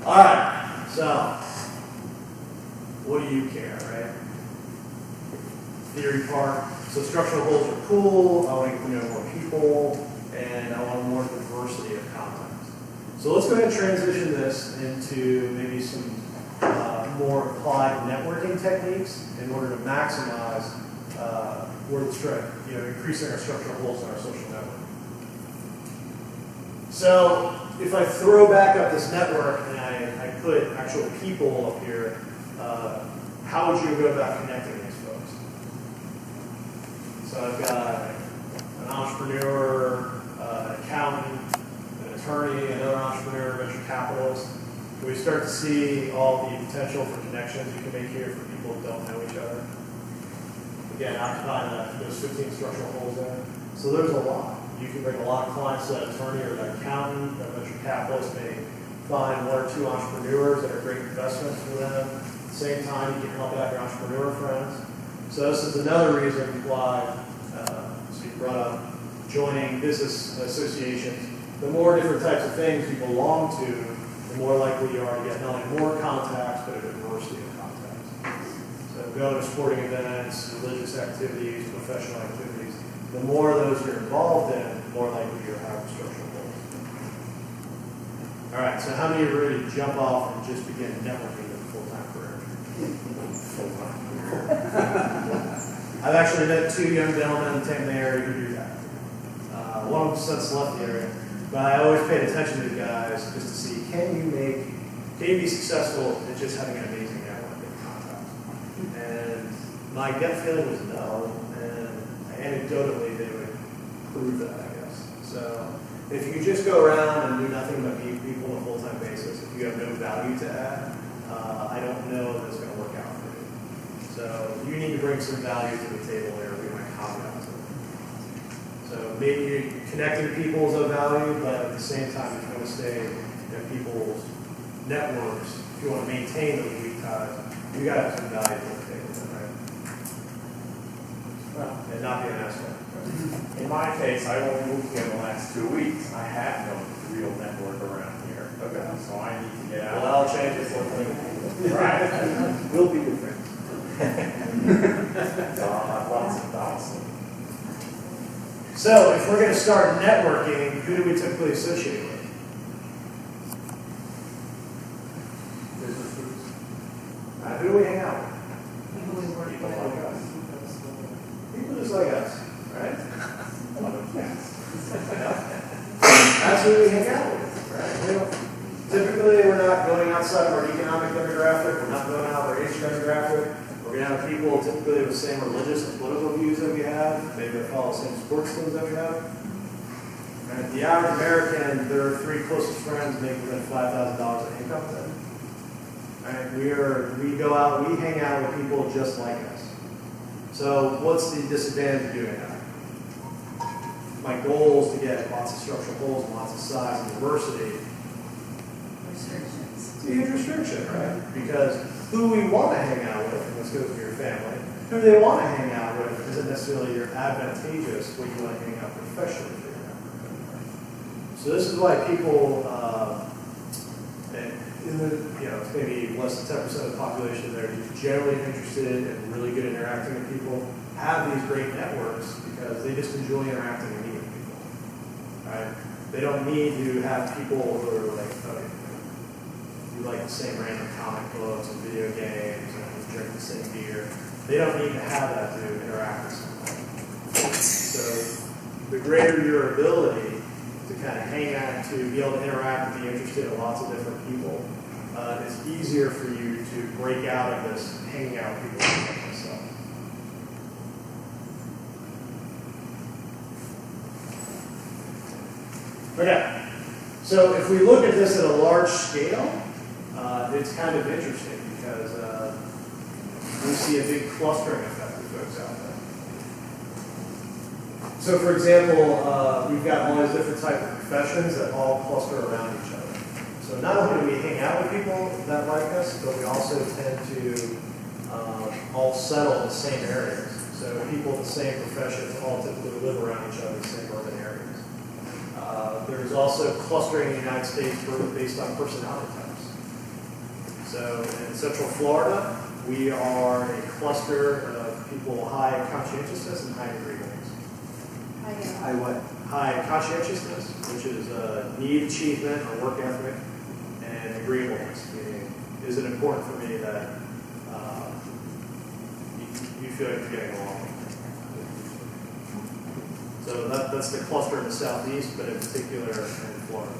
All right, so what do you care, right? Theory part. So structural goals are cool. I want to know more people, and I want more diversity of content. So let's go ahead and transition this into maybe some more applied networking techniques in order to maximize increasing our structural goals in our social network. So if I throw back up this network and I put actual people up here, how would you go about connecting these folks? So I've got an entrepreneur, an accountant, an attorney, another entrepreneur, venture capitalist. We start to see all the potential for connections you can make here for people who don't know each other. Again, occupying those 15 structural holes there. So there's a lot. You can bring a lot of clients to that attorney or that accountant. That venture capitalist may find one or two entrepreneurs that are great investments for them. At the same time, you can help out your entrepreneur friends. So this is another reason why, so you brought up joining business associations. The more different types of things you belong to, the more likely you are to get not only more contacts, but a diversity of contacts. So going to sporting events, religious activities, professional activities, the more of those you're involved in, the more likely you're to have structural goals. All right, so how many are ready to jump off and just begin networking with a full-time career? Full-time career. I've actually met two young gentlemen in the Tampa area who do that. One of them since left the area, but I always paid attention to the guys just to see, can you be successful at just having an amazing network of contacts? And my gut feeling was no, and anecdotally they would prove that, I guess. So if you just go around and do nothing but meet people on a full-time basis, if you have no value to add, I don't know that it's going to work out for you. So you need to bring some value to the table there, we might caveat to it. So maybe connecting people is of value, but at the same time, if you want to stay in people's networks, if you want to maintain those weak ties, you got to have some value to the table, right? Well, and not be an asshole. In my case, I only moved here in the last 2 weeks. I have no real network around here. Okay. So I need to get out. Well, I'll change it for you. Right. We'll be your friends. So I'll have lots of thoughts. So if we're going to start networking, who do we typically associate with? Business groups. Who do we hang out with? People like us. People just like us, right? Other cats. That's who we hang out with, right? Typically, we're not going outside of our economic demographic. We're not going out of our age demographic. We're going to have people typically with the same religious and political views that we have. Maybe they follow the same sports teams that we have. Right? The average American, their three closest friends make within $5,000 of income then. Right? We go out, we hang out with people just like us. So what's the disadvantage of doing that? My goal is to get lots of structural holes and lots of size and diversity. Restrictions. It's a huge restriction, right? Because who we want to hang out with, and this goes for your family, who they want to hang out with isn't necessarily advantageous when you want to hang out professionally for your family. So this is why people, it's maybe less than 10% of the population that are generally interested and really good at interacting with people, have these great networks because they just enjoy interacting and meeting people, right? They don't need to have people who are like, okay, you like the same random comic books and video games and drink the same beer. They don't need to have that to interact with someone. So the greater your ability to kind of hang out, to be able to interact and be interested in lots of different people, it's easier for you to break out of this hanging out with people like myself. Okay, so if we look at this at a large scale, it's kind of interesting because we see a big clustering effect of folks out there. So for example, we've got all these different types of professions that all cluster around each other. So not only do we hang out with people that like us, but we also tend to all settle in the same areas. So people with the same professions all typically live around each other in the same urban areas. There's also clustering in the United States based on personality types. So in Central Florida, we are a cluster of people high conscientiousness and high agreeableness. I what? High conscientiousness, which is need achievement or work ethic, and agreeableness, meaning is it important for me that you feel like you're getting along. So that's the cluster in the southeast, but in particular in Florida.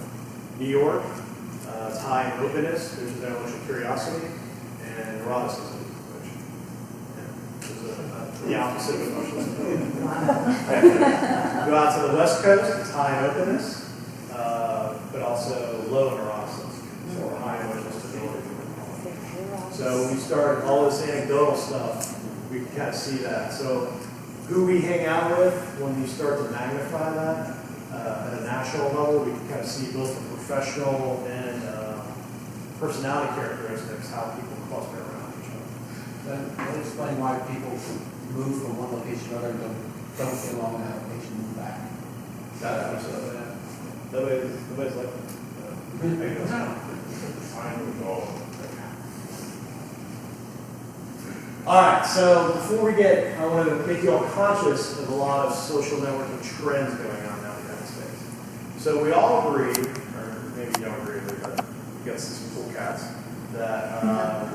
New York, it's high in openness, which is intellectual curiosity, and neuroticism, which is the opposite of emotionalism. Go out to the West Coast, it's high in openness, but also low in neuroticism, or high emotional stability. So when we start all this anecdotal stuff, we can kind of see that. So who we hang out with, when you start to magnify that at a national level, we can kind of see both the professional and personality characteristics, how people cluster around each other. That explain why people move from one location to another and don't get along in that location and move back. That absolutely. Nobody's like All right, so before we get, I want to make you all conscious of a lot of social networking trends going on now in the United States. So we all agree, or maybe you don't agree, but you got some cool cats, that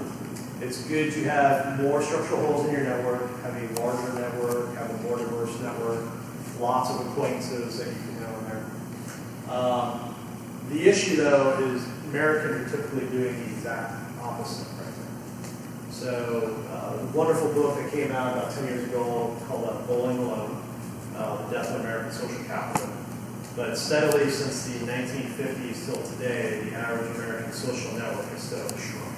it's good to have more structural holes in your network, have a larger network, have a more diverse network, lots of acquaintances that you can know in there. The issue, though, is Americans are typically doing the exact opposite right now. So, a wonderful book that came out about 10 years ago called Bowling Alone, The Death of American Social Capital. But steadily since the 1950s till today, the average American social network has steadily shrunk.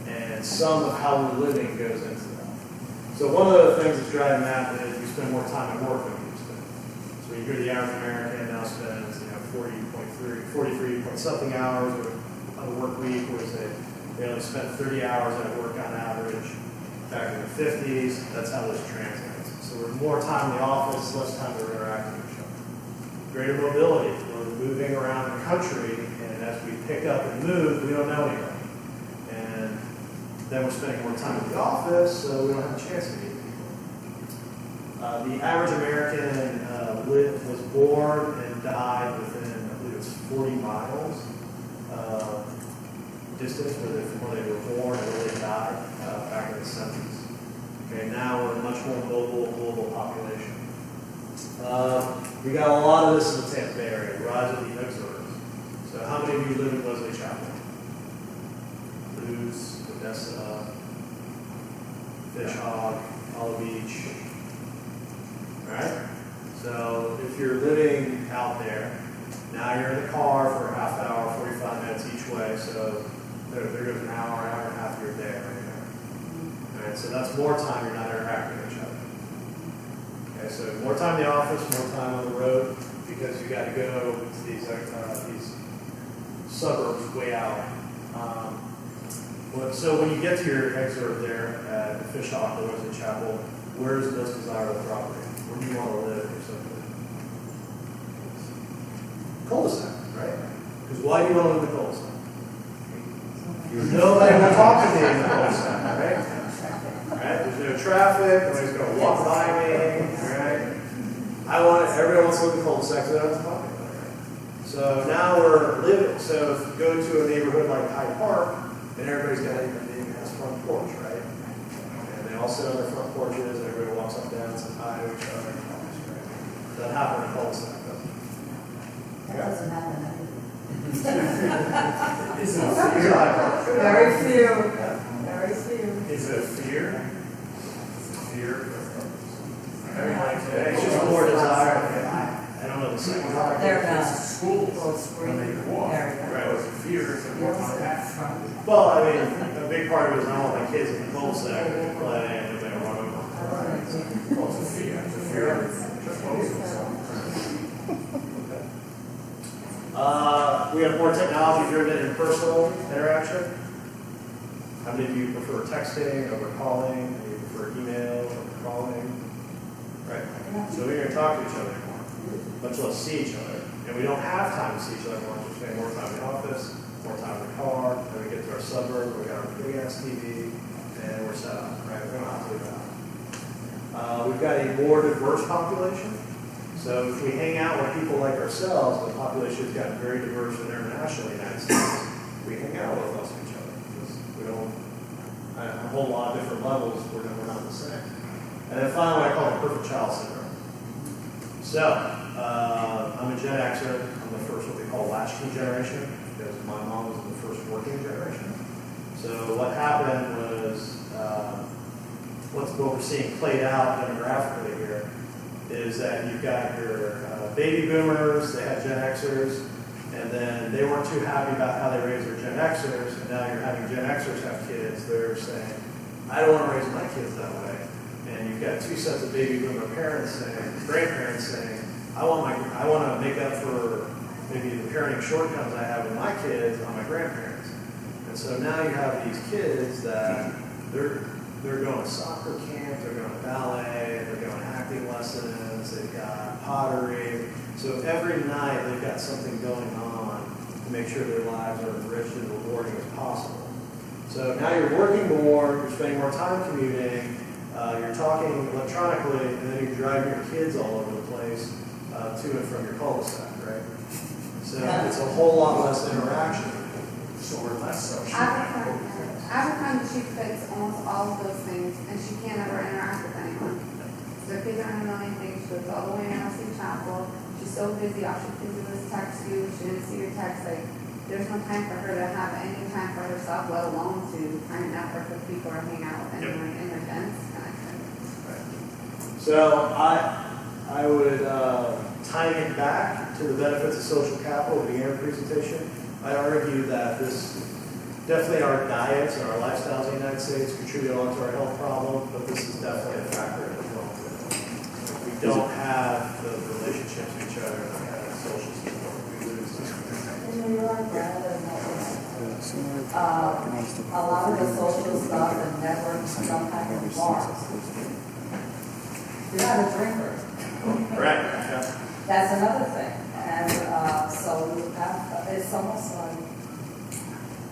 And some of how we're living goes into that. So one of the things that's driving that is we spend more time at work than we used to. So you hear the average American now spends 43 point something hours on a work week, whereas they only spent 30 hours at work on average. Back in the 50s, that's how this translates. So we're more time in the office, less time to interact with each other. Greater mobility. We're moving around the country, and as we pick up and move, we don't know anybody. And then we're spending more time in the office, so we don't have a chance to meet people. The average American was born and died within, I believe it's 40 miles distance where they were born and where they died back in the 70s. Okay, now we're a much more mobile global population. We got a lot of this in the Tampa Bay area, rise of the exurbs. So how many of you live in Wesley Chapel? Luz, Odessa, Fish Hog, Hollow Beach. Alright? So if you're living out there, now you're in the car for a half hour, 45 minutes each way, so there goes an hour and a half of your day right there. Alright, so that's more time you're not interacting with each other. Okay, so more time in the office, more time on the road, because you got to go to these suburbs way out. So when you get to your exurb there at the Fish Hawk or Wesley Chapel, where's the most desirable property? Where do you want to live or something? Cul-de-sac, right? Because why do you want to live in the cul-de-sac? Nobody will talk to me in the cul-de-sac, right? Right? There's no traffic, nobody's going to walk by me, right? Everyone wants to live in the cul-de-sac, so they don't have to talk to me, right? So now we're living, so if you go to a neighborhood like Hyde Park, and everybody's got a front porch, right? And they all sit on their front porches, and everybody walks up and down and says hi to each other. Right? That happens in a cul-de-sac, doesn't it? That doesn't happen. Is it a fear? Very few. Very few. Is it a fear? It's a fear. It's just more desire. I don't know the second part. They're not. Schools. Well, spring When they walk. area. Right, it's a fear. It's a more contact. Well, I mean, a big part of it is I don't want my kids in the cul-de-sac and play and they're going to run over. Well, it's a fear. It's a fear. Just We have more technology-driven and personal interaction. How many of you prefer texting over calling? Do you prefer email over calling? Right. So we're going to talk to each other anymore, much less see each other. And we don't have time to see each other anymore. We're spending more time in the office, more time in the car. Then we get to our suburb, we Connects TV, and we're set up, right? We don't have to leave it out. We've got a more diverse population. So if we hang out with people like ourselves, the population has gotten very diverse and international in the United States. We hang out with lots of each other because we don't, at a whole lot of different levels, we're not the same. And then finally, I call it perfect child syndrome. So, I'm a Gen Xer. I'm the first what they call latchkey generation because my mom was in the first working generation. So what happened was, what we're seeing played out demographically here is that you've got your baby boomers, they had Gen Xers, and then they weren't too happy about how they raised their Gen Xers, and now you're having Gen Xers have kids. They're saying, I don't want to raise my kids that way. And you've got two sets of baby boomer parents saying, grandparents saying, I want to make up for maybe the parenting shortcomings I have with my kids on my grandparents. And so now you have these kids that they're going to soccer camp, they're going to ballet, they're going to acting lessons, they've got pottery. So every night they've got something going on to make sure their lives are enriched and rewarding as possible. So now you're working more, you're spending more time commuting, you're talking electronically, and then you're driving your kids all over the place to and from your cul-de-sac, right? So it's a whole lot less interaction. So we're less social. Abercrombie, she fits almost all of those things, and she can't ever interact with anyone. So her kids aren't annoying things. She lives all the way in Austin Chapel. She's so busy, all she can do is text you. She didn't see your text. Like, there's no time for her to have any time for herself, let alone to kind of network with people or hang out with anyone in her dense connection. Right. So I would tying it back to the benefits of social capital at the beginning of the presentation. I argue that this definitely our diets and our lifestyles in the United States contribute a lot to our health problem, but this is definitely a factor as well. If we don't have the relationships with each other and the kind of social support, we lose this. In New York, rather than a lot of the social stuff and networks some kind of bars. You're not a drinker. Correct. Yeah. That's another thing. And so you have, it's almost like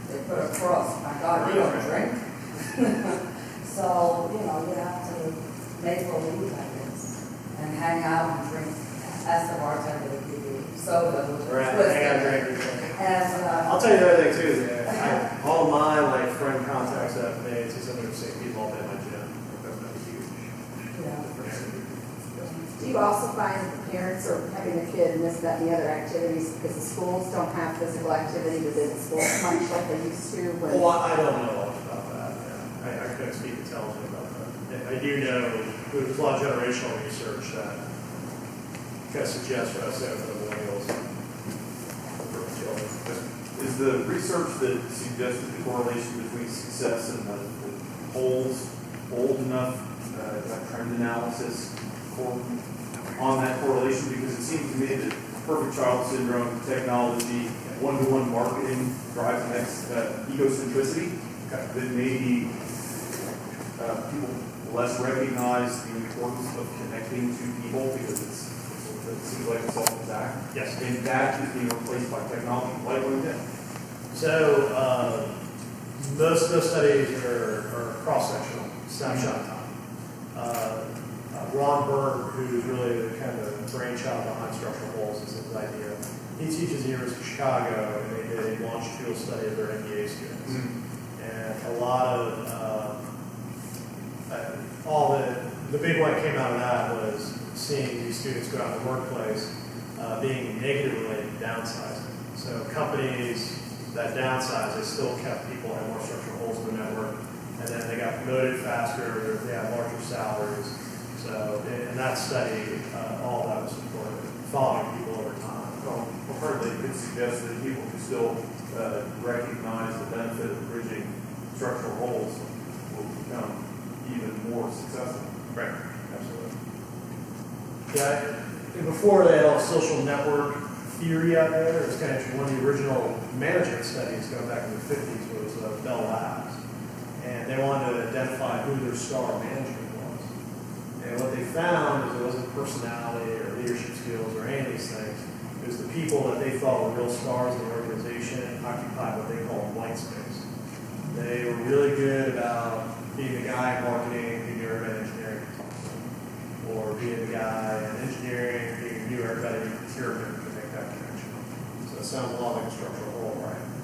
they put a cross. My God, you don't drink. So, you have to make believe, I guess, and hang out and drink. Ask the bartender to give you soda. Right. Hang out, drink. And I'll tell you the other thing too. All my friend contacts that I've made, since I'm the same people all day in my gym. That's been huge. Do you also find parents are having a kid in this, that, and the other activities because the schools don't have physical activity within the school much like they used to? Well, I don't know much about that. Yeah. I couldn't speak intelligently about that. I do know there's a lot of generational research that kind of suggests what I said for the millennials for children. Is the research that suggests the correlation between success and the polls old enough, trend analysis on that correlation? Because it seems to me that perfect child syndrome, technology, one-to-one marketing drives the next egocentricity that maybe people less recognize the importance of connecting to people because it seems like it's self-exact. Yes. And that is being replaced by technology, like LinkedIn. So most studies are cross-sectional, snapshot time. Ron Berg, who's really the kind of brainchild behind structural holes, is his idea. He teaches at the University of Chicago, and they did a longitudinal study of their MBA students. Mm-hmm. And a lot of the big one that came out of that was seeing these students go out in the workplace being negatively related to downsizing. So companies that downsize, they still kept people had more structural holes in the network, and then they got promoted faster, they had larger salaries. So in that study, all that was supported, following people over time. Well, hardly could suggest that people who still recognize the benefit of bridging structural holes will become even more successful. Right, absolutely. Yeah, and before they had all social network theory out there, it was kind of one of the original management studies going back in the 50s was Bell Labs. And they wanted to identify who their star management was. And what they found is it wasn't personality or leadership skills or any of these things. It was the people that they thought were real stars in the organization and occupied what they call white space. They were really good guy in marketing who knew everybody in engineering, or being the guy in engineering who knew everybody in procurement to make that connection. So it sounds a lot like a structural hole, right?